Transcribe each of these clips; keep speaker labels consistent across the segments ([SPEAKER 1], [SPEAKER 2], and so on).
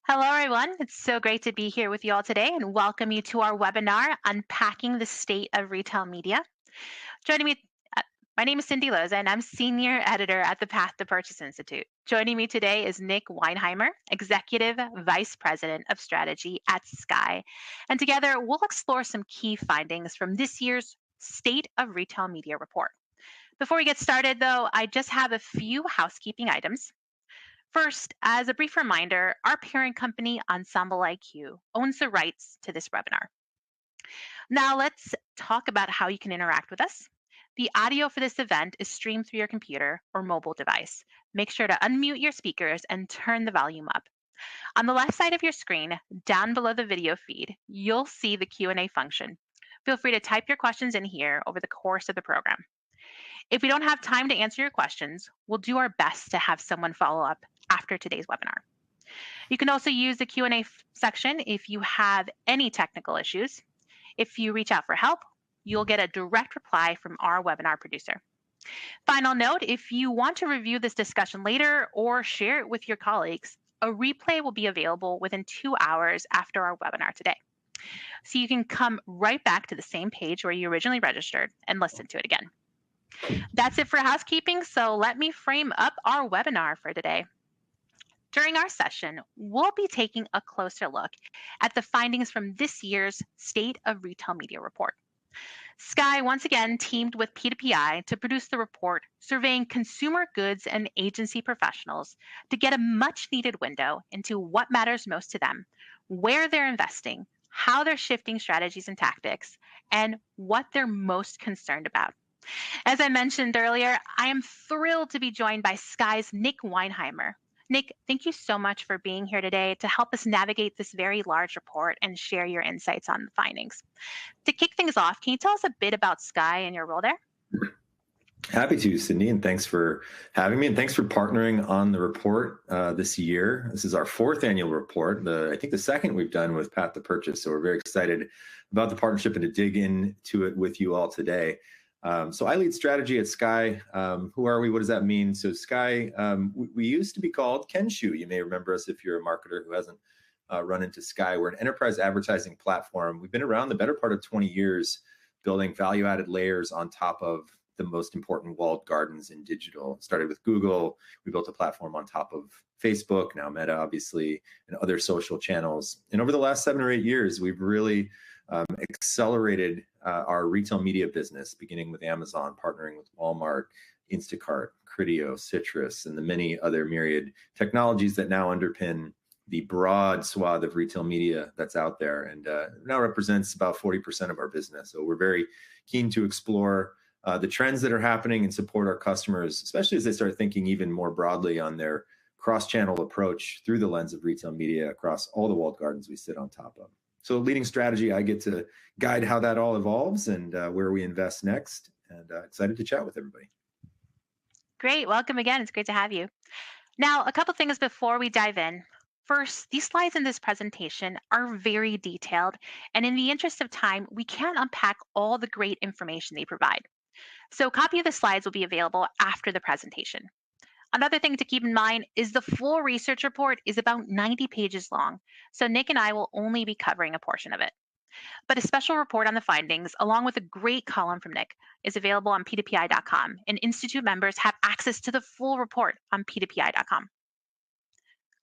[SPEAKER 1] Hello, everyone. It's so great to be here with you all today and welcome you to our webinar, Unpacking the State of Retail Media. Joining me, uh, my name is Cyndi Loza, and I'm Senior Editor at the Path to Purchase Institute. Joining me today is Nich Weinheimer, Executive Vice President of Strategy at Skai. And together, we'll explore some key findings from this year's State of Retail Media report. Before we get started, though, I just have a few housekeeping items. First, as a brief reminder, our parent company, Ensemble IQ, owns the rights to this webinar. Now, let's talk about how you can interact with us. The audio for this event is streamed through your computer or mobile device. Make sure to unmute your speakers and turn the volume up. On the left side of your screen, down below the video feed, you'll see the Q&A function. Feel free to type your questions in here over the course of the program. If we don't have time to answer your questions, we'll do our best to have someone follow up after today's webinar. You can also use the Q&A section if you have any technical issues. If you reach out for help, you'll get a direct reply from our webinar producer. Final note, if you want to review this discussion later or share it with your colleagues, a replay will be available within 2 hours after our webinar today. So you can come right back to the same page where you originally registered and listen to it again. That's it for housekeeping, so let me frame up our webinar for today. During our session, we'll be taking a closer look at the findings from this year's State of Retail Media report. Skai once again teamed with P2PI to produce the report, surveying consumer goods and agency professionals to get a much needed window into what matters most to them, where they're investing, how they're shifting strategies and tactics, and what they're most concerned about. As I mentioned earlier, I am thrilled to be joined by Skai's Nich Weinheimer. Nich, thank you so much for being here today to help us navigate this very large report and share your insights on the findings. To kick things off, can you tell us a bit about Skai and your role there?
[SPEAKER 2] Happy to, Cyndi, and thanks for having me, and thanks for partnering on the report this year. This is our fourth annual report, I think the second we've done with Path to Purchase, so we're very excited about the partnership and to dig into it with you all today. So I lead strategy at Skai. Who are we? What does that mean? So Skai, we used to be called Kenshu. You may remember us if you're a marketer who hasn't run into Skai. We're an enterprise advertising platform. We've been around the better part of 20 years, building value-added layers on top of the most important walled gardens in digital. Started with Google. We built a platform on top of Facebook, now Meta, obviously, and other social channels. And over the last 7 or 8 years, we've really accelerated our retail media business, beginning with Amazon, partnering with Walmart, Instacart, Criteo, Citrus, and the many other myriad technologies that now underpin the broad swath of retail media that's out there, and now represents about 40% of our business. So we're very keen to explore the trends that are happening and support our customers, especially as they start thinking even more broadly on their cross-channel approach through the lens of retail media across all the walled gardens we sit on top of. So leading strategy, I get to guide how that all evolves and where we invest next, and excited to chat with everybody.
[SPEAKER 1] Great. Welcome again. It's great to have you. Now, a couple things before we dive in. First, these slides in this presentation are very detailed, and in the interest of time, we can't unpack all the great information they provide. So a copy of the slides will be available after the presentation. Another thing to keep in mind is the full research report is about 90 pages long, so Nich and I will only be covering a portion of it. But a special report on the findings, along with a great column from Nich, is available on p2pi.com, and Institute members have access to the full report on p2pi.com.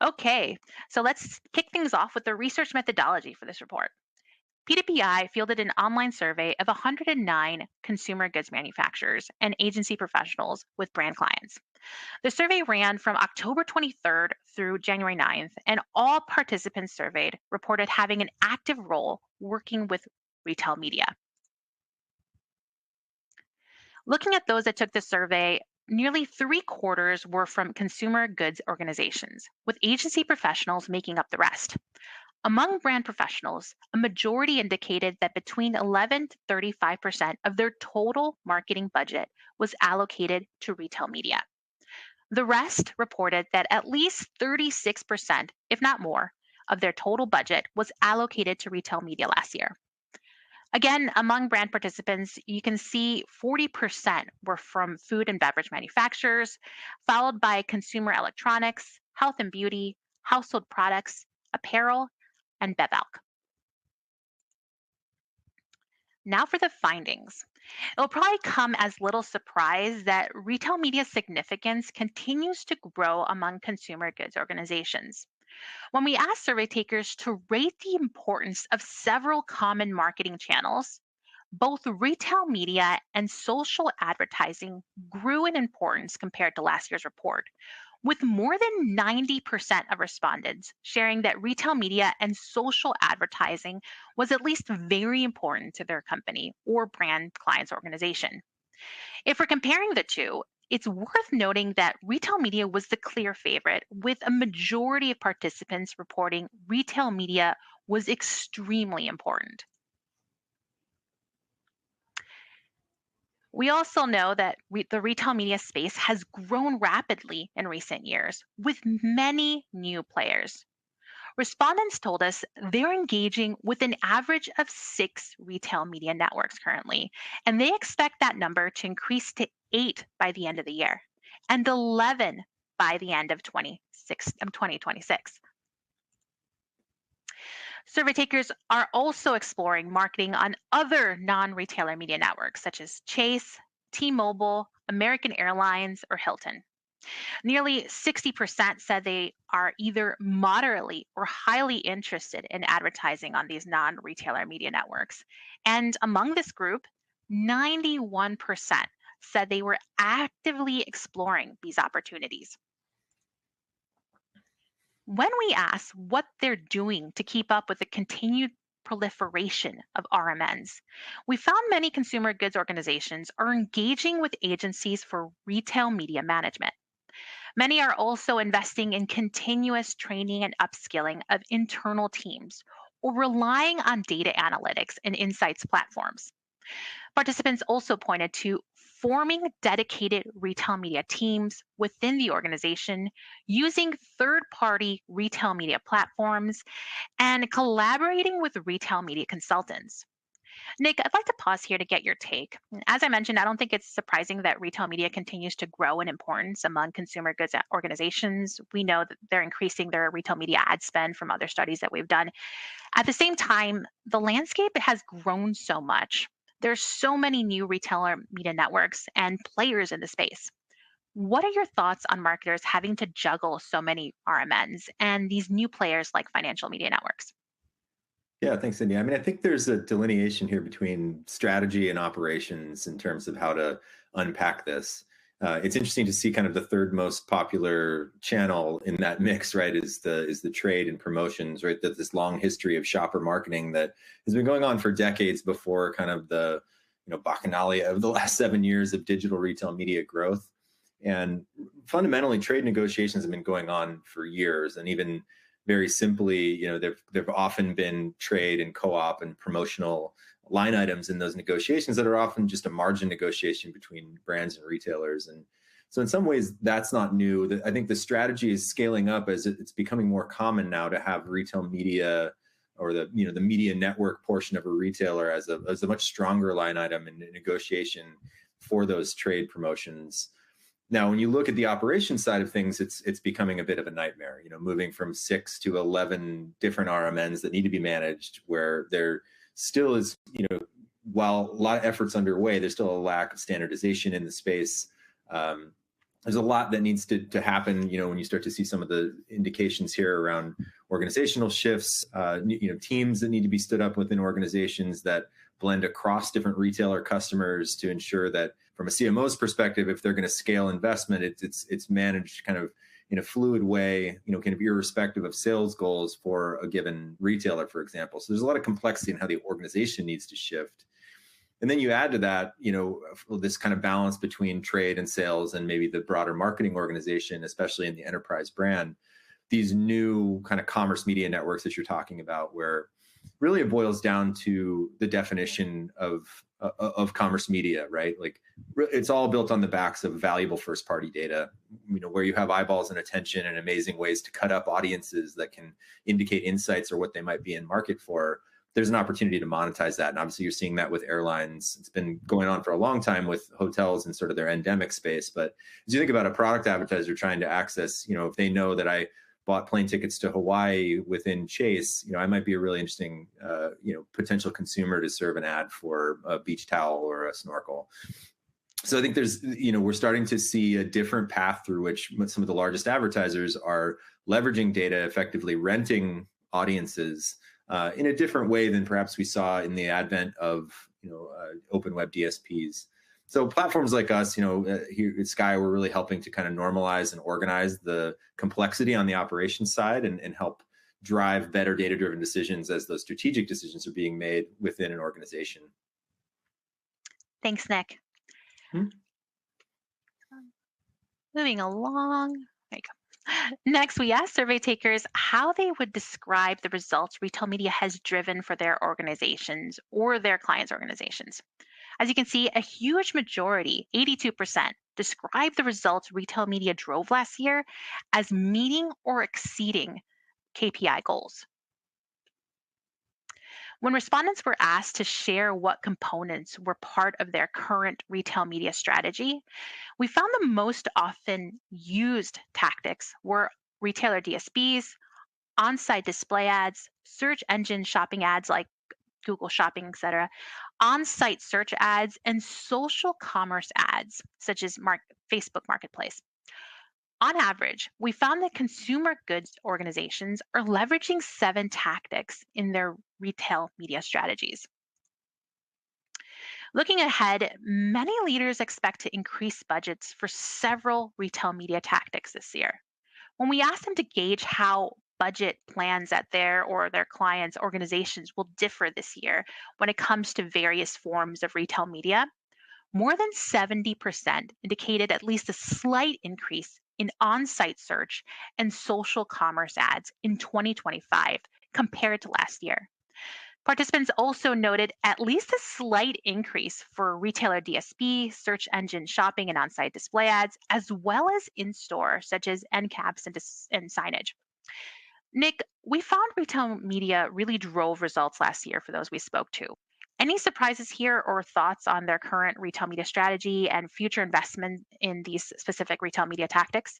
[SPEAKER 1] Okay, so let's kick things off with the research methodology for this report. P2PI fielded an online survey of 109 consumer goods manufacturers and agency professionals with brand clients. The survey ran from October 23rd through January 9th, and all participants surveyed reported having an active role working with retail media. Looking at those that took the survey, nearly 3/4 were from consumer goods organizations, with agency professionals making up the rest. Among brand professionals, a majority indicated that between 11 to 35% of their total marketing budget was allocated to retail media. The rest reported that at least 36%, if not more, of their total budget was allocated to retail media last year. Again, among brand participants, you can see 40% were from food and beverage manufacturers, followed by consumer electronics, health and beauty, household products, apparel, and bevalc. Now for the findings. It'll probably come as little surprise that retail media significance continues to grow among consumer goods organizations. When we asked survey takers to rate the importance of several common marketing channels, both retail media and social advertising grew in importance compared to last year's report, with more than 90% of respondents sharing that retail media and social advertising was at least very important to their company or brand client's organization. If we're comparing the two, it's worth noting that retail media was the clear favorite, with a majority of participants reporting retail media was extremely important. We also know that the retail media space has grown rapidly in recent years with many new players. Respondents told us they're engaging with an average of 6 retail media networks currently, and they expect that number to increase to 8 by the end of the year and 11 by the end of 2026. Survey takers are also exploring marketing on other non retailer media networks such as Chase, T Mobile, American Airlines, or Hilton. Nearly 60% said they are either moderately or highly interested in advertising on these non retailer media networks. And among this group, 91% said they were actively exploring these opportunities. When we ask what they're doing to keep up with the continued proliferation of RMNs, we found many consumer goods organizations are engaging with agencies for retail media management. Many are also investing in continuous training and upskilling of internal teams or relying on data analytics and insights platforms. Participants also pointed to forming dedicated retail media teams within the organization, using third party retail media platforms, and collaborating with retail media consultants. Nick, I'd like to pause here to get your take. As I mentioned, I don't think it's surprising that retail media continues to grow in importance among consumer goods organizations. We know that they're increasing their retail media ad spend from other studies that we've done. At the same time, the landscape has grown so much. There's so many new retailer media networks and players in the space. What are your thoughts on marketers having to juggle so many RMNs and these new players like financial media networks?
[SPEAKER 2] Yeah, thanks, Cindy. I mean, I think there's a delineation here between strategy and operations in terms of how to unpack this. It's interesting to see kind of the third most popular channel in that mix, right? Is the trade and promotions, right? That this long history of shopper marketing that has been going on for decades before kind of the bacchanalia of the last 7 years of digital retail media growth. And fundamentally, trade negotiations have been going on for years, and even very simply, there've often been trade and co-op and promotional line items in those negotiations that are often just a margin negotiation between brands and retailers. And so in some ways, that's not new. I think the strategy is scaling up as it's becoming more common now to have retail media or the media network portion of a retailer as a much stronger line item in negotiation for those trade promotions. Now, when you look at the operations side of things, it's becoming a bit of a nightmare, moving from 6 to 11 different RMNs that need to be managed, where there still is, while a lot of efforts underway, there's still a lack of standardization in the space. There's a lot that needs to happen, when you start to see some of the indications here around organizational shifts, teams that need to be stood up within organizations that blend across different retailer customers to ensure that from a CMO's perspective, if they're going to scale investment, it's managed kind of in a fluid way, kind of irrespective of sales goals for a given retailer, for example. So there's a lot of complexity in how the organization needs to shift. And then you add to that, this kind of balance between trade and sales and maybe the broader marketing organization, especially in the enterprise brand, these new kind of commerce media networks that you're talking about, where really it boils down to the definition of commerce media, right? Like it's all built on the backs of valuable first party data, where you have eyeballs and attention and amazing ways to cut up audiences that can indicate insights or what they might be in market for. There's an opportunity to monetize that. And obviously you're seeing that with airlines. It's been going on for a long time with hotels and sort of their endemic space. But as you think about a product advertiser trying to access, if they know that I bought plane tickets to Hawaii within Chase, I might be a really interesting, potential consumer to serve an ad for a beach towel or a snorkel. So I think there's, we're starting to see a different path through which some of the largest advertisers are leveraging data, effectively renting audiences in a different way than perhaps we saw in the advent of, open web DSPs. So platforms like us, here at Skai, we're really helping to kind of normalize and organize the complexity on the operations side and help drive better data-driven decisions as those strategic decisions are being made within an organization.
[SPEAKER 1] Thanks, Nich. Moving along. There you go. Next, we asked survey takers how they would describe the results retail media has driven for their organizations or their clients' organizations. As you can see, a huge majority, 82%, describe the results retail media drove last year as meeting or exceeding KPI goals. When respondents were asked to share what components were part of their current retail media strategy, we found the most often used tactics were retailer DSPs, on-site display ads, search engine shopping ads like Google Shopping, etc., on-site search ads, and social commerce ads such as Facebook Marketplace. On average, we found that consumer goods organizations are leveraging 7 tactics in their retail media strategies. Looking ahead, many leaders expect to increase budgets for several retail media tactics this year. When we asked them to gauge how budget plans at their clients' organizations will differ this year when it comes to various forms of retail media, more than 70% indicated at least a slight increase in on-site search and social commerce ads in 2025 compared to last year. Participants also noted at least a slight increase for retailer DSP, search engine shopping, and on-site display ads, as well as in-store, such as end caps and signage. Nich, we found retail media really drove results last year for those we spoke to. Any surprises here or thoughts on their current retail media strategy and future investment in these specific retail media tactics?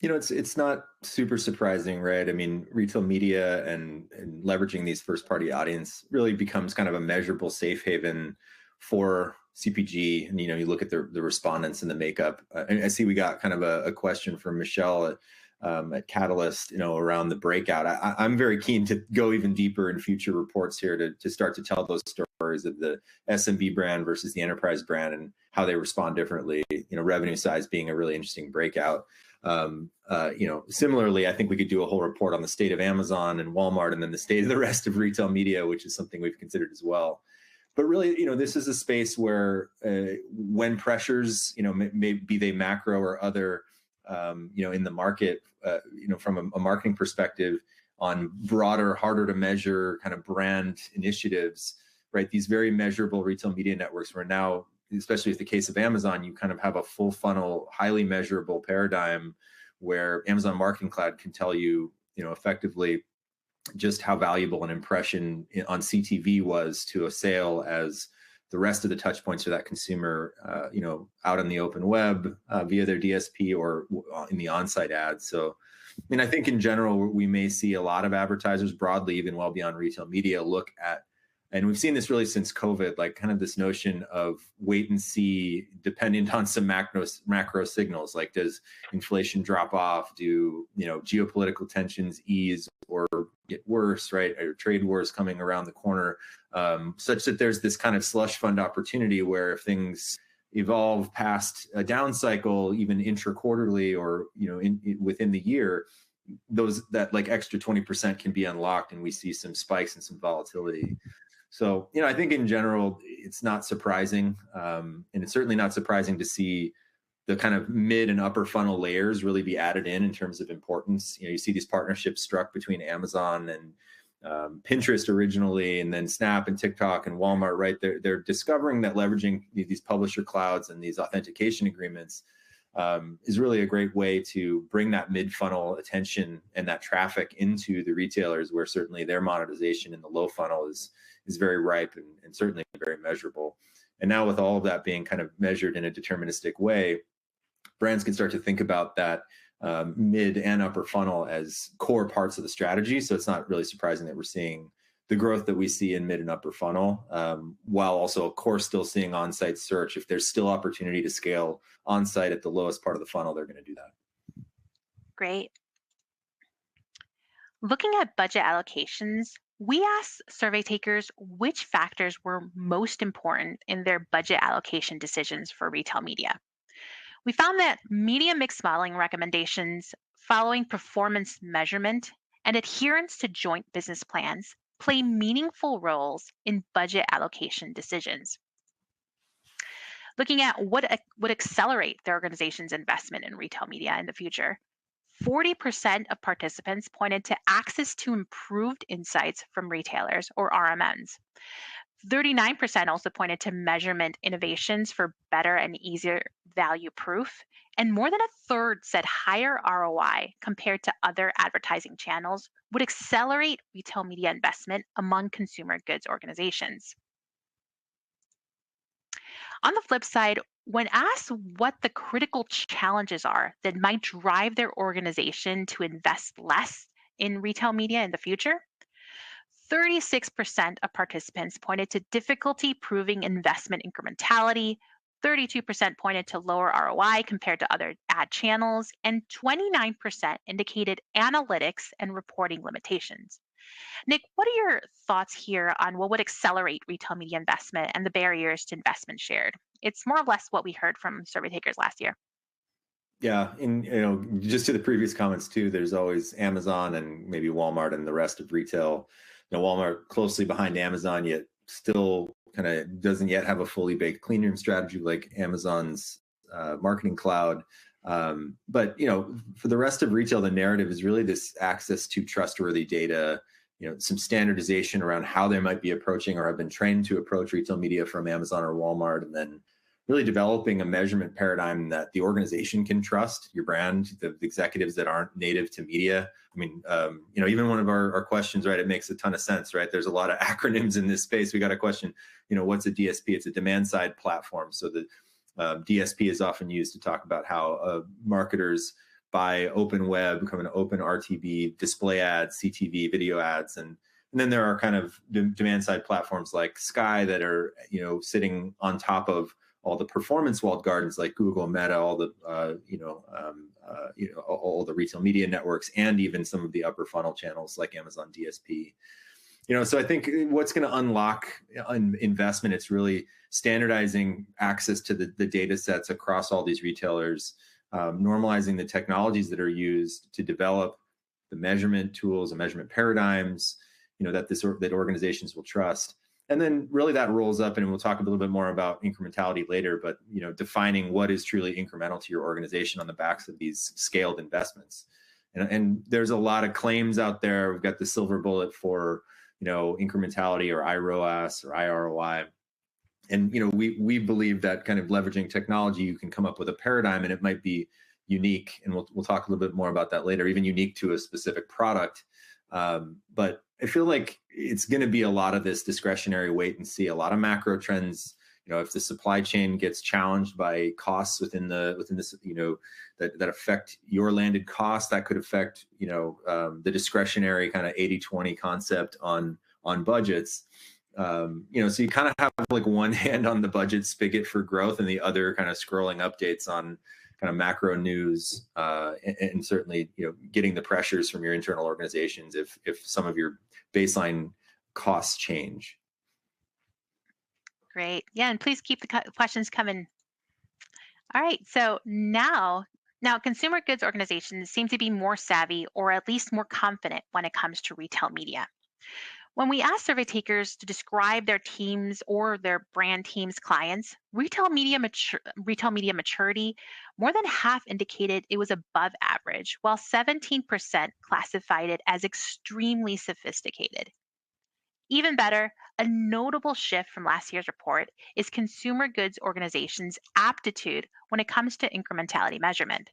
[SPEAKER 2] It's not super surprising, right? I mean, retail media and leveraging these first-party audience really becomes kind of a measurable safe haven for CPG. And, you look at the respondents and the makeup. And I see we got kind of a question from Michelle at Catalyst, around the breakout. I'm very keen to go even deeper in future reports here to start to tell those stories of the SMB brand versus the enterprise brand and how they respond differently, revenue size being a really interesting breakout. Similarly, I think we could do a whole report on the state of Amazon and Walmart and then the state of the rest of retail media, which is something we've considered as well. But really, this is a space where when pressures, maybe they macro or other, in the market, from a marketing perspective on broader, harder to measure kind of brand initiatives, right? These very measurable retail media networks where now, especially with the case of Amazon, you kind of have a full funnel, highly measurable paradigm where Amazon Marketing Cloud can tell you, effectively just how valuable an impression on CTV was to a sale as the rest of the touch points for that consumer, out on the open web via their DSP or in the on-site ads. So, I think in general, we may see a lot of advertisers broadly, even well beyond retail media, look at, and we've seen this really since COVID, like kind of this notion of wait and see, dependent on some macro signals, like does inflation drop off? Do, geopolitical tensions ease or get worse, right? Or trade wars coming around the corner, such that there's this kind of slush fund opportunity where if things evolve past a down cycle, even intra-quarterly or, within the year, that like extra 20% can be unlocked and we see some spikes and some volatility. So, I think in general, it's not surprising. And it's certainly not surprising to see the kind of mid and upper funnel layers really be added in terms of importance. You see these partnerships struck between Amazon and Pinterest originally, and then Snap and TikTok and Walmart, right? They're discovering that leveraging these publisher clouds and these authentication agreements is really a great way to bring that mid-funnel attention and that traffic into the retailers, where certainly their monetization in the low funnel is very ripe and certainly very measurable. And now with all of that being kind of measured in a deterministic way, brands can start to think about that mid and upper funnel as core parts of the strategy. So it's not really surprising that we're seeing the growth that we see in mid and upper funnel, while also, of course, still seeing on-site search. If there's still opportunity to scale on-site at the lowest part of the funnel, they're going to do that.
[SPEAKER 1] Great. Looking at budget allocations, we asked survey takers which factors were most important in their budget allocation decisions for retail media. We found that media mix modeling recommendations, following performance measurement, and adherence to joint business plans play meaningful roles in budget allocation decisions. Looking at what would accelerate the organization's investment in retail media in the future, 40% of participants pointed to access to improved insights from retailers or RMNs. 39% also pointed to measurement innovations for better and easier value proof. And more than a third said higher ROI compared to other advertising channels would accelerate retail media investment among consumer goods organizations. On the flip side, when asked what the critical challenges are that might drive their organization to invest less in retail media in the future, 36% of participants pointed to difficulty proving investment incrementality, 32% pointed to lower ROI compared to other ad channels, and 29% indicated analytics and reporting limitations. Nick, what are your thoughts here on what would accelerate retail media investment and the barriers to investment shared? It's more or less what we heard from survey takers last year.
[SPEAKER 2] Yeah, and just to the previous comments too, there's always Amazon and maybe Walmart and the rest of retail. Walmart closely behind Amazon, yet still kind of doesn't yet have a fully baked clean room strategy like Amazon's marketing cloud. But for the rest of retail, the narrative is really this access to trustworthy data. Some standardization around how they might be approaching or have been trained to approach retail media from Amazon or Walmart, and then really developing a measurement paradigm that the organization can trust, your brand, the executives that aren't native to media. I mean, even one of our questions, right, it makes a ton of sense, right? There's a lot of acronyms in this space. We got a question, what's a DSP? It's a demand side platform. So the DSP is often used to talk about how marketers buy open web, kind of an open RTB, display ads, CTV, video ads, and then there are kind of demand side platforms like Skai that are, sitting on top of all the performance walled gardens like Google, Meta, all the all the retail media networks, and even some of the upper funnel channels like Amazon DSP. So I think what's going to unlock investment, it's really standardizing access to the data sets across all these retailers, normalizing the technologies that are used to develop the measurement tools and measurement paradigms, that organizations will trust. And then really that rolls up, and we'll talk a little bit more about incrementality later, but defining what is truly incremental to your organization on the backs of these scaled investments. And there's a lot of claims out there. We've got the silver bullet for incrementality or IROAS or IROI. And we believe that kind of leveraging technology, you can come up with a paradigm, and it might be unique. And we'll talk a little bit more about that later, even unique to a specific product. But I feel like it's going to be a lot of this discretionary wait and see, a lot of macro trends. If the supply chain gets challenged by costs within this, that affect your landed cost, that could affect, the discretionary kind of 80-20 concept on budgets. So you kind of have like one hand on the budget spigot for growth and the other kind of scrolling updates on kind of macro news, and certainly, getting the pressures from your internal organizations if some of your baseline costs change.
[SPEAKER 1] Great. Yeah, and please keep the questions coming. All right. So now consumer goods organizations seem to be more savvy, or at least more confident when it comes to retail media. When we asked survey takers to describe their teams or their brand teams' clients, retail media maturity, more than half indicated it was above average, while 17% classified it as extremely sophisticated. Even better, a notable shift from last year's report is consumer goods organizations' aptitude when it comes to incrementality measurement.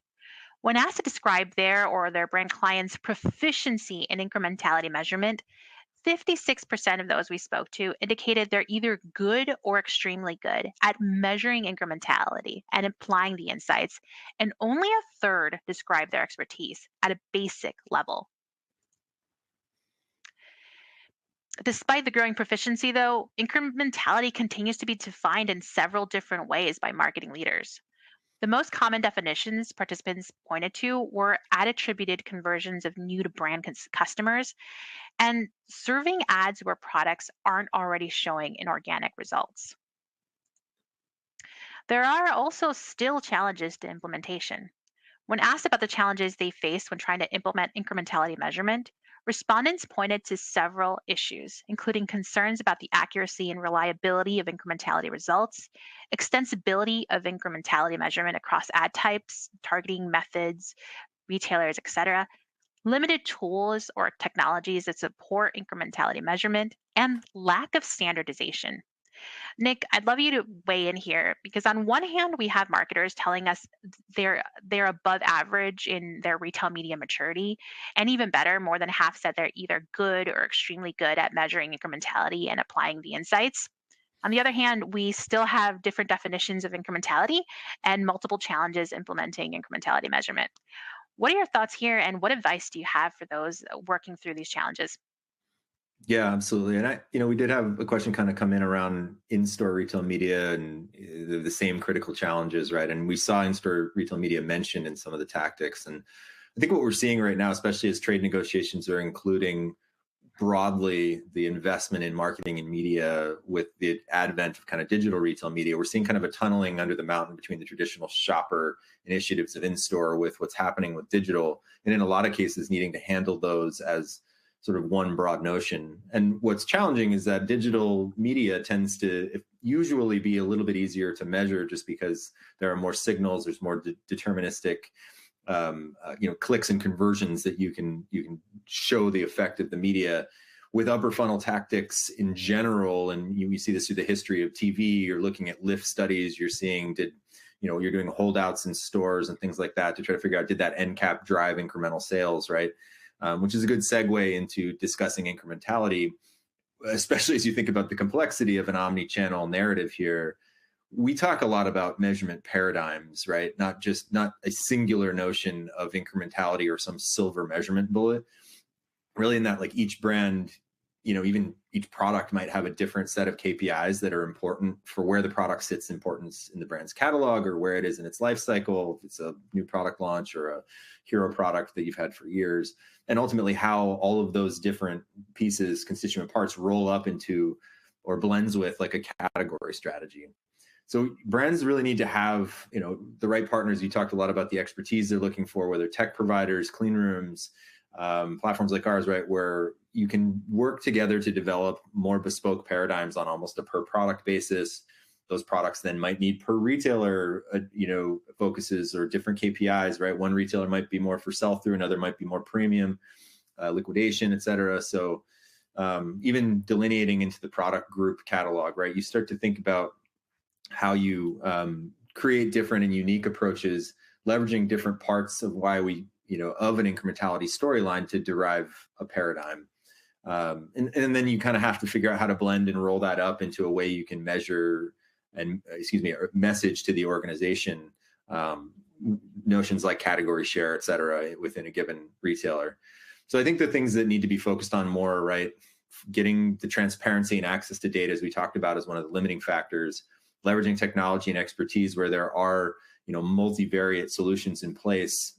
[SPEAKER 1] When asked to describe their or their brand clients' proficiency in incrementality measurement, 56% of those we spoke to indicated they're either good or extremely good at measuring incrementality and applying the insights, and only a third described their expertise at a basic level. Despite the growing proficiency, though, incrementality continues to be defined in several different ways by marketing leaders. The most common definitions participants pointed to were ad attributed conversions of new to brand customers and serving ads where products aren't already showing in organic results. There are also still challenges to implementation. When asked about the challenges they faced when trying to implement incrementality measurement, respondents pointed to several issues, including concerns about the accuracy and reliability of incrementality results, extensibility of incrementality measurement across ad types, targeting methods, retailers, etc., limited tools or technologies that support incrementality measurement, and lack of standardization. Nick, I'd love you to weigh in here because on one hand, we have marketers telling us they're above average in their retail media maturity, and even better, more than half said they're either good or extremely good at measuring incrementality and applying the insights. On the other hand, we still have different definitions of incrementality and multiple challenges implementing incrementality measurement. What are your thoughts here, and what advice do you have for those working through these challenges?
[SPEAKER 2] Yeah, absolutely. And we did have a question kind of come in around in-store retail media and the same critical challenges, right? And we saw in-store retail media mentioned in some of the tactics. And I think what we're seeing right now, especially as trade negotiations are including broadly the investment in marketing and media with the advent of kind of digital retail media, we're seeing kind of a tunneling under the mountain between the traditional shopper initiatives of in-store with what's happening with digital. And in a lot of cases, needing to handle those as sort of one broad notion. And what's challenging is that digital media tends to usually be a little bit easier to measure just because there are more signals, there's more deterministic clicks and conversions that you can show the effect of the media. With upper funnel tactics in general, and you see this through the history of TV, you're looking at lift studies, you're seeing you're doing holdouts in stores and things like that to try to figure out, did that end cap drive incremental sales, right? Which is a good segue into discussing incrementality, especially as you think about the complexity of an omni-channel narrative here. We talk a lot about measurement paradigms, right? Not a singular notion of incrementality or some silver measurement bullet. Really in that, like each brand, even each product might have a different set of KPIs that are important for where the product sits importance in the brand's catalog or where it is in its life cycle, if it's a new product launch or a hero product that you've had for years, and ultimately how all of those different pieces, constituent parts roll up into or blends with like a category strategy. So brands really need to have, the right partners. You talked a lot about the expertise they're looking for, whether tech providers, clean rooms, platforms like ours, right, where you can work together to develop more bespoke paradigms on almost a per product basis. Those products then might need per retailer, focuses or different KPIs, right? One retailer might be more for sell-through, another might be more premium, liquidation, et cetera. So even delineating into the product group catalog, right? You start to think about how you create different and unique approaches, leveraging different parts of why we, of an incrementality storyline to derive a paradigm. And then you kind of have to figure out how to blend and roll that up into a way you can measure and, message to the organization, notions like category share, et cetera, within a given retailer. So I think the things that need to be focused on more, right, getting the transparency and access to data, as we talked about, is one of the limiting factors, leveraging technology and expertise where there are, multivariate solutions in place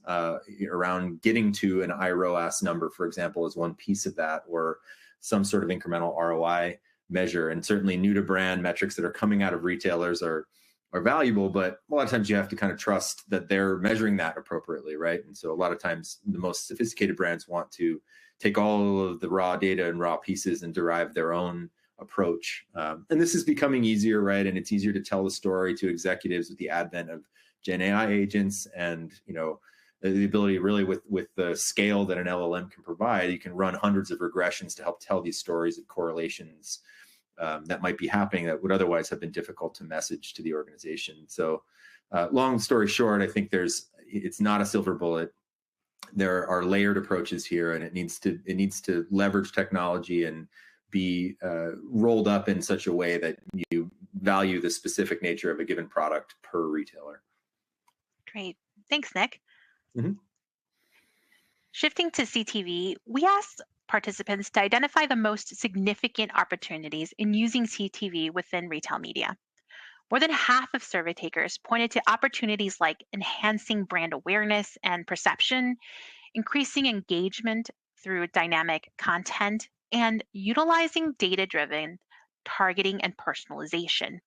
[SPEAKER 2] around getting to an iROAS number, for example, is one piece of that, or some sort of incremental ROI measure. And certainly new to brand metrics that are coming out of retailers are valuable, but a lot of times you have to kind of trust that they're measuring that appropriately, right? And so a lot of times the most sophisticated brands want to take all of the raw data and raw pieces and derive their own approach. And this is becoming easier, right? And it's easier to tell the story to executives with the advent of Gen AI agents and, the ability really with the scale that an LLM can provide, you can run hundreds of regressions to help tell these stories of correlations that might be happening that would otherwise have been difficult to message to the organization. So long story short, I think it's not a silver bullet. there are layered approaches here, and it needs to leverage technology and be rolled up in such a way that you value the specific nature of a given product per retailer.
[SPEAKER 1] Great. Thanks, Nick.
[SPEAKER 2] Mhm.
[SPEAKER 1] Shifting to CTV, we asked participants to identify the most significant opportunities in using CTV within retail media. More than half of survey takers pointed to opportunities like enhancing brand awareness and perception, increasing engagement through dynamic content, and utilizing data driven targeting and personalization.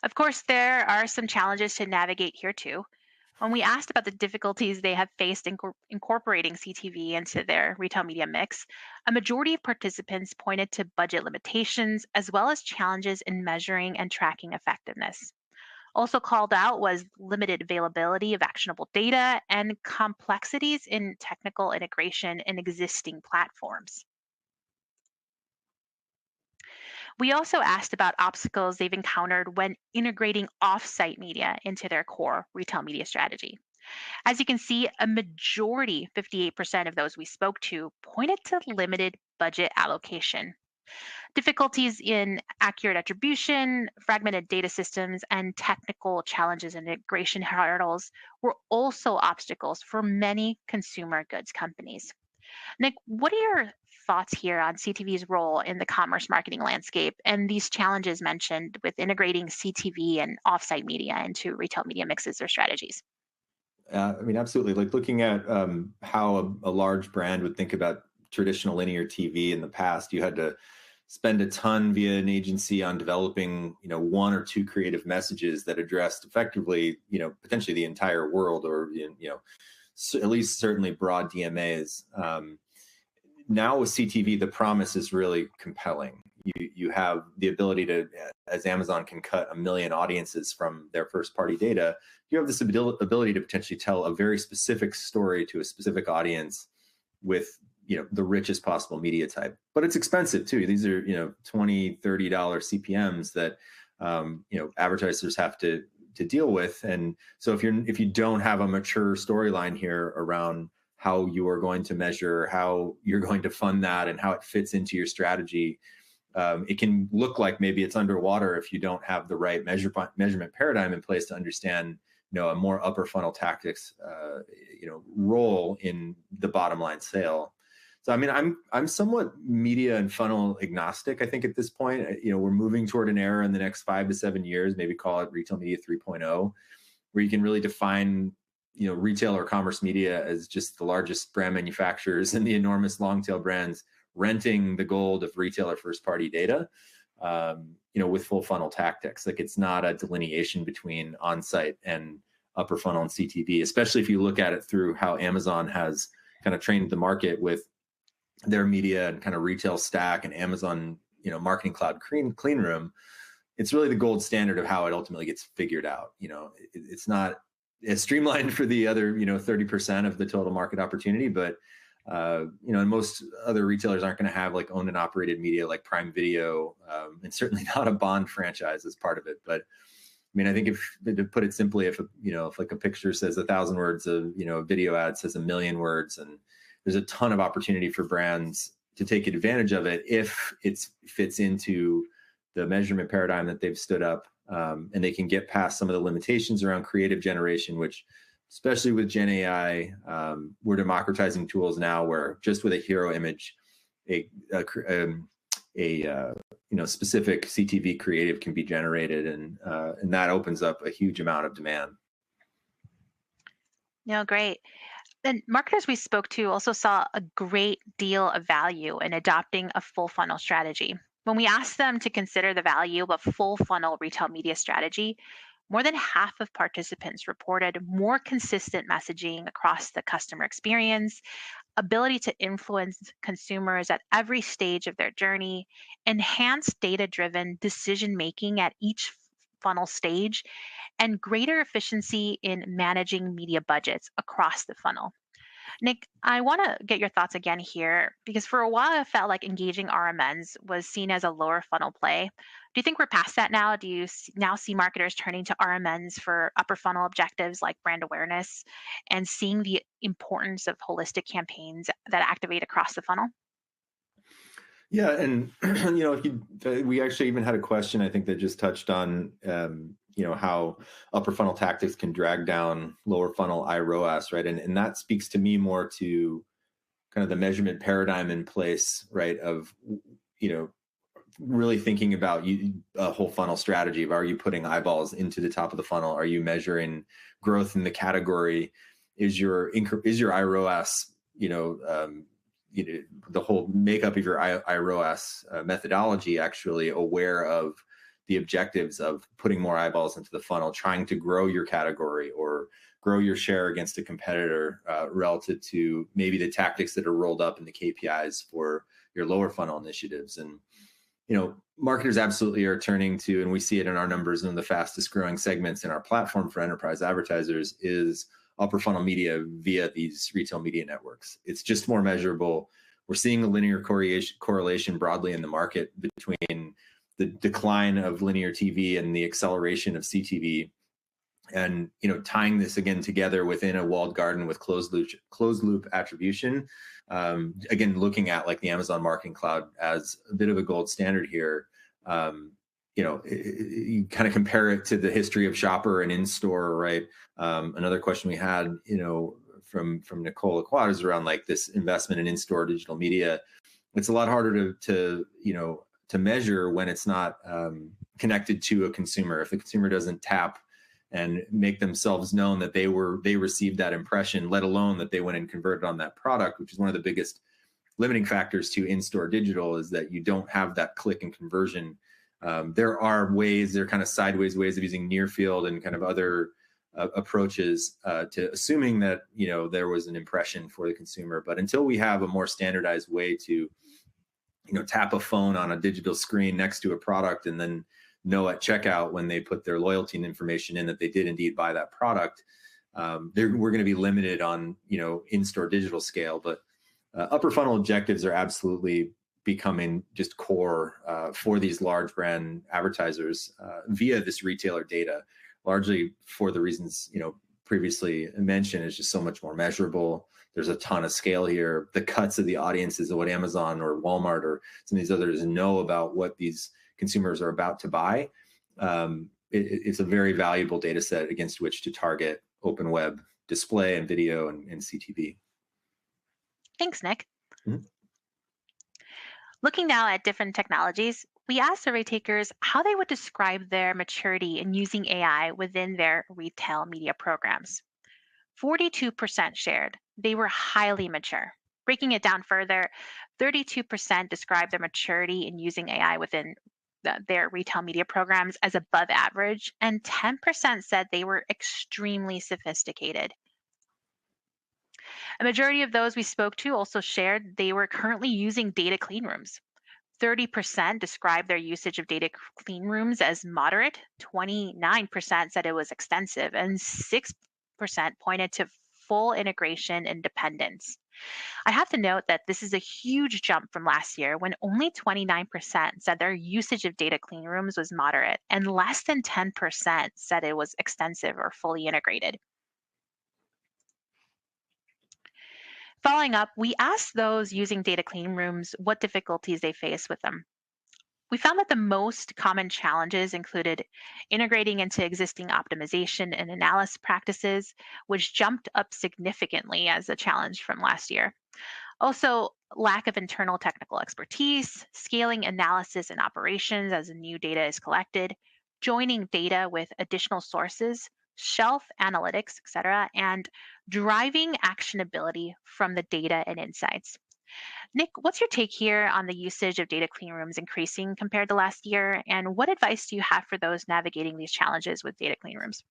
[SPEAKER 1] Of course, there are some challenges to navigate here too. When we asked about the difficulties they have faced incorporating CTV into their retail media mix, a majority of participants pointed to budget limitations as well as challenges in measuring and tracking effectiveness. Also called out was limited availability of actionable data and complexities in technical integration in existing platforms. We also asked about obstacles they've encountered when integrating offsite media into their core retail media strategy. As you can see, a majority, 58% of those we spoke to, pointed to limited budget allocation. Difficulties in accurate attribution, fragmented data systems, and technical challenges and integration hurdles were also obstacles for many consumer goods companies. Nick, what are your thoughts here on CTV's role in the commerce marketing landscape and these challenges mentioned with integrating CTV and offsite media into retail media mixes or strategies?
[SPEAKER 2] I mean, absolutely. Like looking at how a large brand would think about traditional linear TV in the past, you had to spend a ton via an agency on developing, one or two creative messages that addressed effectively, potentially the entire world, or at least certainly broad DMAs. Now with CTV, the promise is really compelling. You have the ability to, as Amazon can cut 1 million audiences from their first party data, you have this ability to potentially tell a very specific story to a specific audience with the richest possible media type. But it's expensive too. These are $20, $30 CPMs that advertisers have to deal with. And so if you don't have a mature storyline here around how you are going to measure, how you're going to fund that, and how it fits into your strategy, it can look like maybe it's underwater if you don't have the right measurement paradigm in place to understand a more upper funnel tactics role in the bottom line sale. So I mean, I'm somewhat media and funnel agnostic. I think at this point, we're moving toward an era in the next 5 to 7 years, maybe call it retail media 3.0, where you can really define retail or commerce media as just the largest brand manufacturers and the enormous long tail brands renting the gold of retailer first party data, with full funnel tactics. Like it's not a delineation between on-site and upper funnel and CTV, especially if you look at it through how Amazon has kind of trained the market with their media and kind of retail stack and Amazon, marketing cloud clean room. It's really the gold standard of how it ultimately gets figured out. It's not as streamlined for the other, 30% of the total market opportunity, but and most other retailers aren't going to have like owned and operated media like Prime Video, and certainly not a Bond franchise as part of it. But I mean, I think if to put it simply, if like a picture says 1,000 words, a video ad says 1 million words, and there's a ton of opportunity for brands to take advantage of it if it fits into the measurement paradigm that they've stood up, and they can get past some of the limitations around creative generation, which, especially with Gen AI, we're democratizing tools now where just with a hero image, a specific CTV creative can be generated, and that opens up a huge amount of demand.
[SPEAKER 1] No, great. And marketers we spoke to also saw a great deal of value in adopting a full funnel strategy. When we asked them to consider the value of a full funnel retail media strategy, more than half of participants reported more consistent messaging across the customer experience, ability to influence consumers at every stage of their journey, enhanced data driven decision making at each funnel stage, and greater efficiency in managing media budgets across the funnel. Nick, I want to get your thoughts again here because for a while I felt like engaging RMNs was seen as a lower funnel play. Do you think we're past that now? Do you now see marketers turning to RMNs for upper funnel objectives like brand awareness and seeing the importance of holistic campaigns that activate across the funnel?
[SPEAKER 2] Yeah, and if we actually even had a question I think that just touched on how upper funnel tactics can drag down lower funnel iROAS, right? And that speaks to me more to kind of the measurement paradigm in place, right? Of you know really thinking about a whole funnel strategy of, are you putting eyeballs into the top of the funnel? Are you measuring growth in the category? Is your iROAS, the whole makeup of your iROAS methodology actually aware of the objectives of putting more eyeballs into the funnel, trying to grow your category or grow your share against a competitor relative to maybe the tactics that are rolled up in the KPIs for your lower funnel initiatives. And marketers absolutely are turning to, and we see it in our numbers, one of the fastest growing segments in our platform for enterprise advertisers is upper funnel media via these retail media networks. It's just more measurable. We're seeing a linear correlation broadly in the market between the decline of linear TV and the acceleration of CTV, and tying this again together within a walled garden with closed loop attribution. Again, looking at like the Amazon Marketing Cloud as a bit of a gold standard here. You kind of compare it to the history of Shopper and in-store, right? Another question we had, from Nicole Aquad is around like this investment in in-store digital media. It's a lot harder to measure when it's not connected to a consumer. If the consumer doesn't tap and make themselves known that they received that impression, let alone that they went and converted on that product, which is one of the biggest limiting factors to in-store digital, is that you don't have that click and conversion. There are kind of sideways ways of using near field and kind of other approaches to assuming that there was an impression for the consumer. But until we have a more standardized way to tap a phone on a digital screen next to a product and then know at checkout when they put their loyalty information in that they did indeed buy that product, we're going to be limited on in-store digital scale. But upper funnel objectives are absolutely becoming just core for these large brand advertisers via this retailer data, largely for the reasons previously mentioned. Is just so much more measurable. There's a ton of scale here. The cuts of the audiences of what Amazon or Walmart or some of these others know about what these consumers are about to buy. It's a very valuable data set against which to target open web display and video and CTV.
[SPEAKER 1] Thanks, Nick.
[SPEAKER 2] Mhm.
[SPEAKER 1] Looking now at different technologies, we asked survey takers how they would describe their maturity in using AI within their retail media programs. 42% shared they were highly mature. Breaking it down further, 32% described their maturity in using AI within their retail media programs as above average, and 10% said they were extremely sophisticated. A majority of those we spoke to also shared they were currently using data clean rooms. 30% described their usage of data clean rooms as moderate, 29% said it was extensive, and 6% pointed to full integration and dependence. I have to note that this is a huge jump from last year when only 29% said their usage of data clean rooms was moderate, and less than 10% said it was extensive or fully integrated. Following up, we asked those using data clean rooms what difficulties they face with them. We found that the most common challenges included integrating into existing optimization and analysis practices, which jumped up significantly as a challenge from last year. Also, lack of internal technical expertise, scaling analysis and operations as new data is collected, joining data with additional sources, shelf analytics, etc., and driving actionability from the data and insights. Nick, what's your take here on the usage of data clean rooms increasing compared to last year? And what advice do you have for those navigating these challenges with data clean rooms?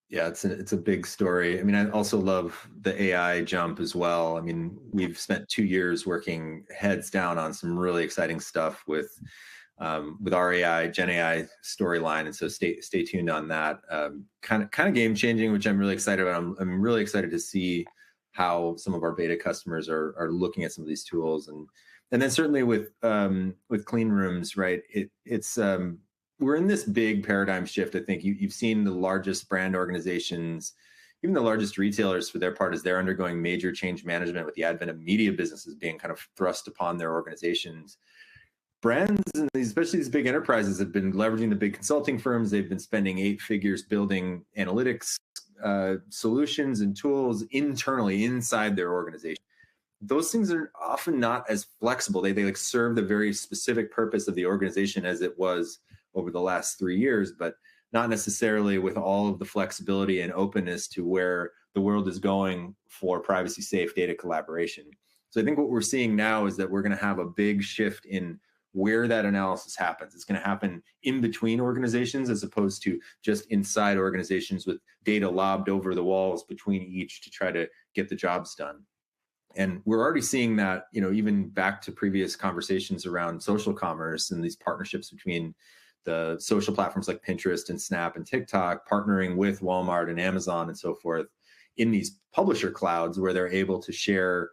[SPEAKER 2] Yeah, it's a big story. I mean, I also love the AI jump as well. I mean, we've spent 2 years working heads down on some really exciting stuff with our AI, Gen AI storyline, and so stay tuned on that. Kind of game changing, which I'm really excited about. I'm really excited to see how some of our beta customers are looking at some of these tools. And then certainly with clean rooms, right? It's we're in this big paradigm shift. I think you've seen the largest brand organizations, even the largest retailers for their part, as they're undergoing major change management with the advent of media businesses being kind of thrust upon their organizations. Brands, and especially these big enterprises, have been leveraging the big consulting firms. They've been spending 8 figures building analytics solutions and tools internally inside their organization. Those things are often not as flexible. They like serve the very specific purpose of the organization as it was over the last 3 years, but not necessarily with all of the flexibility and openness to where the world is going for privacy safe data collaboration. So I think what we're seeing now is that we're going to have a big shift in where that analysis happens. It's going to happen in between organizations as opposed to just inside organizations with data lobbed over the walls between each to try to get the jobs done. And we're already seeing that, even back to previous conversations around social commerce and these partnerships between the social platforms like Pinterest and Snap and TikTok, partnering with Walmart and Amazon and so forth in these publisher clouds where they're able to share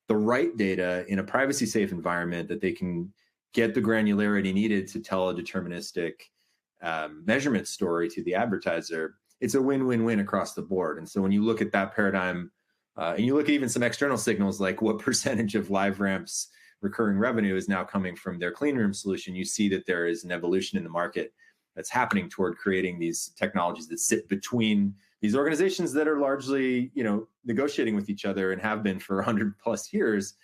[SPEAKER 2] the right data in a privacy safe environment that they can get the granularity needed to tell a deterministic measurement story to the advertiser. It's a win-win-win across the board. And so when you look at that paradigm, and you look at even some external signals, like what percentage of LiveRamp's recurring revenue is now coming from their clean room solution, you see that there is an evolution in the market that's happening toward creating these technologies that sit between these organizations that are largely, negotiating with each other and have been for 100 plus years.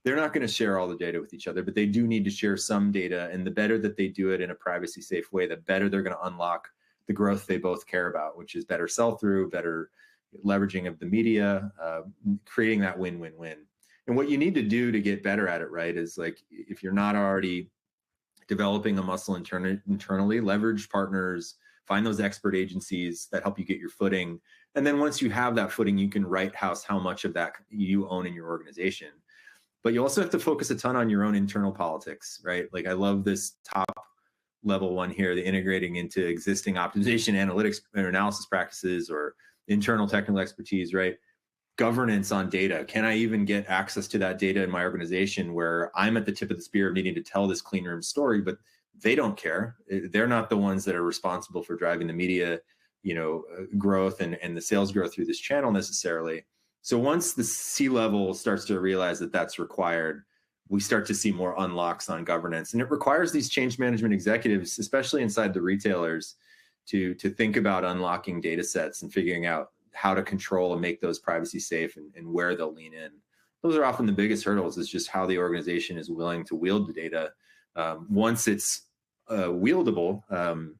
[SPEAKER 2] They're not going to share all the data with each other, but they do need to share some data. And the better that they do it in a privacy safe way, the better they're going to unlock the growth they both care about, which is better sell-through, better leveraging of the media, creating that win-win-win. And what you need to do to get better at it, right, is like, if you're not already developing a muscle internally, leverage partners, find those expert agencies that help you get your footing. And then once you have that footing, you can right house how much of that you own in your organization. But you also have to focus a ton on your own internal politics, right? Like, I love this top level one here, the integrating into existing optimization analytics or analysis practices or internal technical expertise, right? Governance on data. Can I even get access to that data in my organization where I'm at the tip of the spear of needing to tell this clean room story, but they don't care. They're not the ones that are responsible for driving the media, growth and the sales growth through this channel necessarily. So once the C-level starts to realize that that's required, we start to see more unlocks on governance. And it requires these change management executives, especially inside the retailers, to think about unlocking data sets and figuring out how to control and make those privacy safe and where they'll lean in. Those are often the biggest hurdles, is just how the organization is willing to wield the data. Once it's wieldable,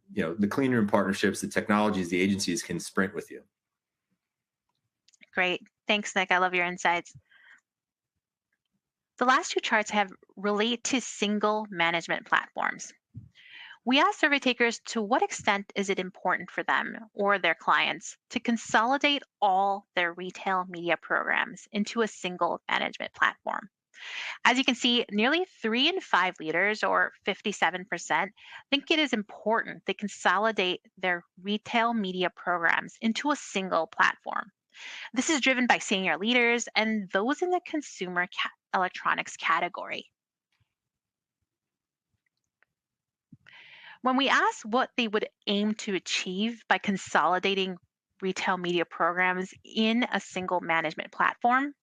[SPEAKER 2] the clean room partnerships, the technologies, the agencies can sprint with you.
[SPEAKER 1] Great. Thanks, Nick. I love your insights. The last 2 charts relate to single management platforms. We asked survey takers to what extent is it important for them or their clients to consolidate all their retail media programs into a single management platform. As you can see, nearly 3 in 5 leaders, or 57%, think it is important they consolidate their retail media programs into a single platform. This is driven by senior leaders and those in the consumer electronics category. When we asked what they would aim to achieve by consolidating retail media programs in a single management platform,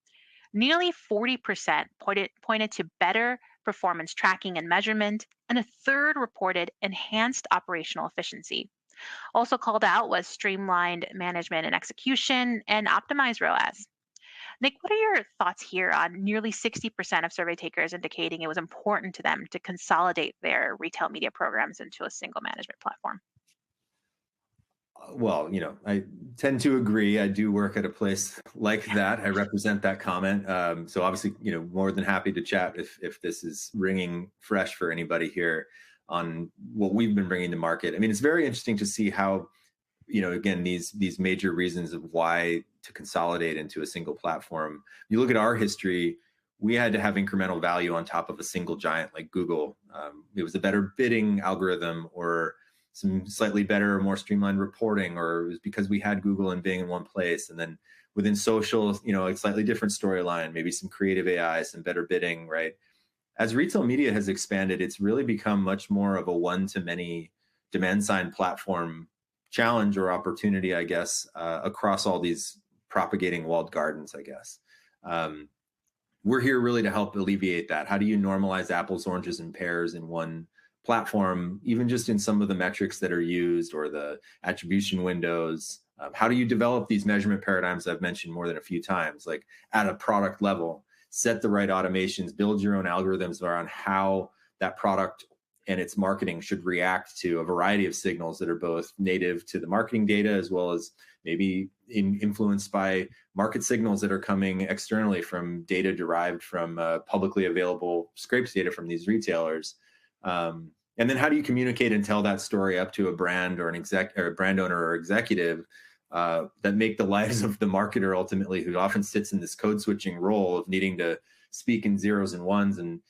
[SPEAKER 1] nearly 40% pointed to better performance tracking and measurement, and a third reported enhanced operational efficiency. Also called out was streamlined management and execution and optimized ROAS. Nick, what are your thoughts here on nearly 60% of survey takers indicating it was important to them to consolidate their retail media programs into a single management platform?
[SPEAKER 2] Well, I tend to agree. I do work at a place like that. I represent that comment. So obviously, more than happy to chat if this is ringing fresh for anybody here on what we've been bringing to market. I mean, it's very interesting to see how, again, these major reasons of why to consolidate into a single platform. You look at our history, we had to have incremental value on top of a single giant like Google. It was a better bidding algorithm, or some slightly better, more streamlined reporting, or it was because we had Google and Bing in one place. And then within social, a slightly different storyline, maybe some creative AI, some better bidding, right? As retail media has expanded, it's really become much more of a one to many demand side platform challenge or opportunity, I guess, across all these propagating walled gardens, I guess. Um, we're here really to help alleviate that. How do you normalize apples, oranges, and pears in one platform, even just in some of the metrics that are used or the attribution windows? How do you develop these measurement paradigms I've mentioned more than a few times, like at a product level, set the right automations, build your own algorithms around how that product and its marketing should react to a variety of signals that are both native to the marketing data as well as maybe influenced by market signals that are coming externally from data derived from publicly available scrapes data from these retailers. And then how do you communicate and tell that story up to a brand or an exec or a brand owner or executive that make the lives of the marketer ultimately, who often sits in this code switching role of needing to speak in zeros and ones and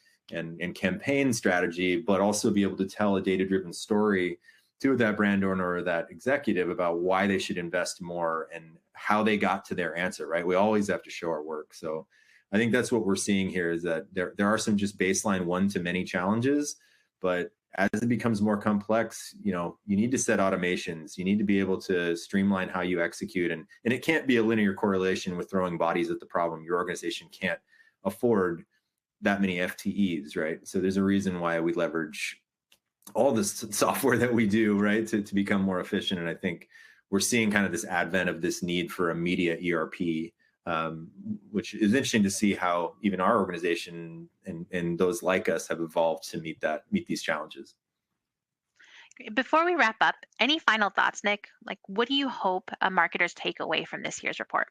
[SPEAKER 2] campaign strategy, but also be able to tell a data-driven story to that brand owner or that executive about why they should invest more and how they got to their answer, right? We always have to show our work. So I think that's what we're seeing here, is that there are some just baseline one-to-many challenges, but as it becomes more complex, you need to set automations. You need to be able to streamline how you execute. And it can't be a linear correlation with throwing bodies at the problem. Your organization can't afford that many FTEs, right? So there's a reason why we leverage all this software that we do, right, to become more efficient. And I think we're seeing kind of this advent of this need for a media ERP, which is interesting to see how even our organization and those like us have evolved to meet these challenges.
[SPEAKER 1] Before we wrap up, any final thoughts, Nich? Like, what do you hope marketers take away from this year's report?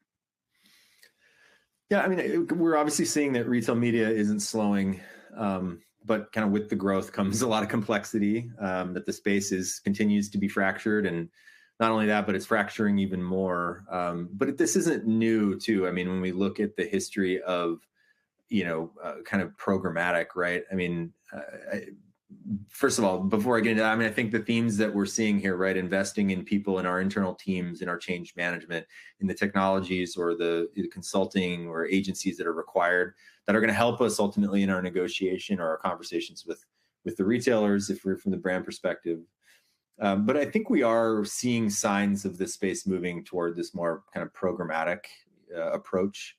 [SPEAKER 2] Yeah, I mean, we're obviously seeing that retail media isn't slowing, but kind of with the growth comes a lot of complexity. That the space continues to be fractured, and not only that, but it's fracturing even more. But this isn't new, too. I mean, when we look at the history of kind of programmatic, right? I mean, first of all, before I get into that, I mean, I think the themes that we're seeing here, right? Investing in people in our internal teams, in our change management, in the technologies or the consulting or agencies that are required that are going to help us ultimately in our negotiation or our conversations with the retailers, if we're from the brand perspective. But I think we are seeing signs of this space moving toward this more kind of programmatic approach.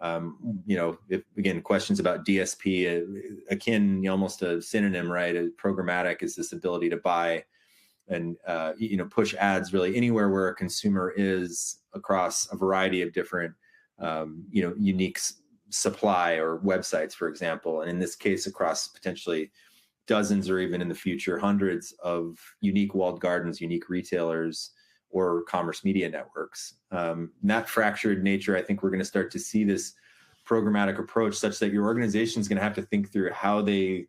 [SPEAKER 2] If again, questions about DSP, akin, almost a synonym, right? Programmatic is this ability to buy and, push ads really anywhere where a consumer is across a variety of different, unique supply or websites, for example. And in this case, across potentially dozens or even in the future, hundreds of unique walled gardens, unique retailers, or commerce media networks. That fractured nature, I think we're going to start to see this programmatic approach such that your organization is going to have to think through how they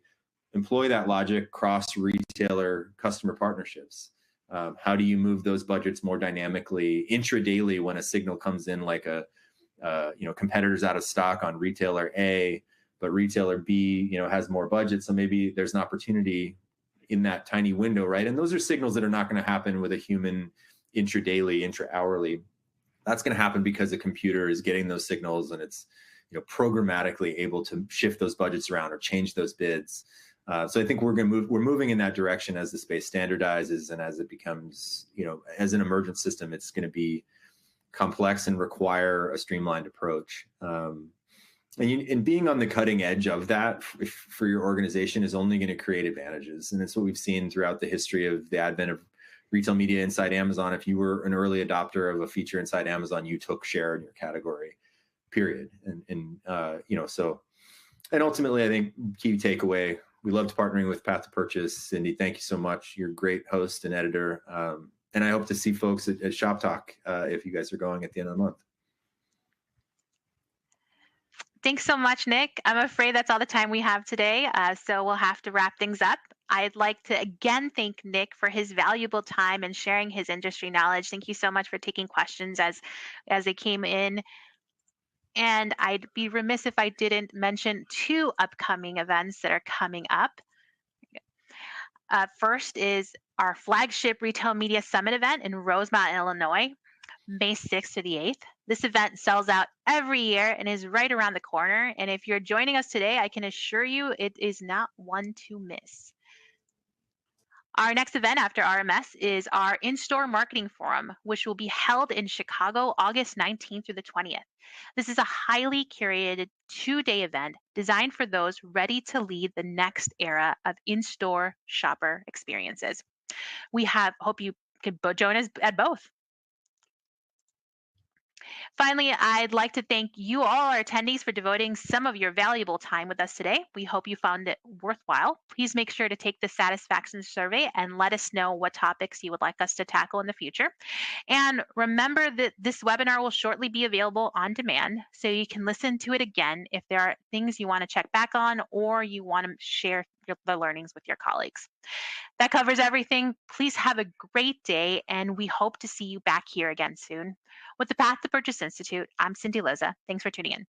[SPEAKER 2] employ that logic cross retailer customer partnerships. How do you move those budgets more dynamically intradaily when a signal comes in, like competitors out of stock on retailer A, but retailer B, has more budget. So maybe there's an opportunity in that tiny window, right? And those are signals that are not going to happen with a human intradaily, intra-hourly. That's going to happen because a computer is getting those signals and it's programmatically able to shift those budgets around or change those bids. So I think we're moving in that direction as the space standardizes and as it becomes, as an emergent system, it's going to be complex and require a streamlined approach. And being on the cutting edge of that for your organization is only going to create advantages. And it's what we've seen throughout the history of the advent of retail media inside Amazon. If you were an early adopter of a feature inside Amazon, you took share in your category, period. And ultimately, I think key takeaway, we loved partnering with Path to Purchase. Cyndi, thank you so much. You're a great host and editor. And I hope to see folks at Shop Talk if you guys are going at the end of the month.
[SPEAKER 1] Thanks so much, Nich. I'm afraid that's all the time we have today, so we'll have to wrap things up. I'd like to again thank Nich for his valuable time and sharing his industry knowledge. Thank you so much for taking questions as they came in. And I'd be remiss if I didn't mention two upcoming events that are coming up. First is our flagship Retail Media Summit event in Rosemont, Illinois, May 6th to the 8th. This event sells out every year and is right around the corner. And if you're joining us today, I can assure you it is not one to miss. Our next event after RMS is our in store marketing forum, which will be held in Chicago August 19th through the 20th. This is a highly curated 2 day event designed for those ready to lead the next era of in store shopper experiences. Hope you can join us at both. Finally, I'd like to thank you all, our attendees, for devoting some of your valuable time with us today. We hope you found it worthwhile. Please make sure to take the satisfaction survey and let us know what topics you would like us to tackle in the future. And remember that this webinar will shortly be available on demand, so you can listen to it again if there are things you want to check back on or you want to share the learnings with your colleagues. That covers everything. Please have a great day, and we hope to see you back here again soon. With the Path to Purchase Institute, I'm Cyndi Loza. Thanks for tuning in.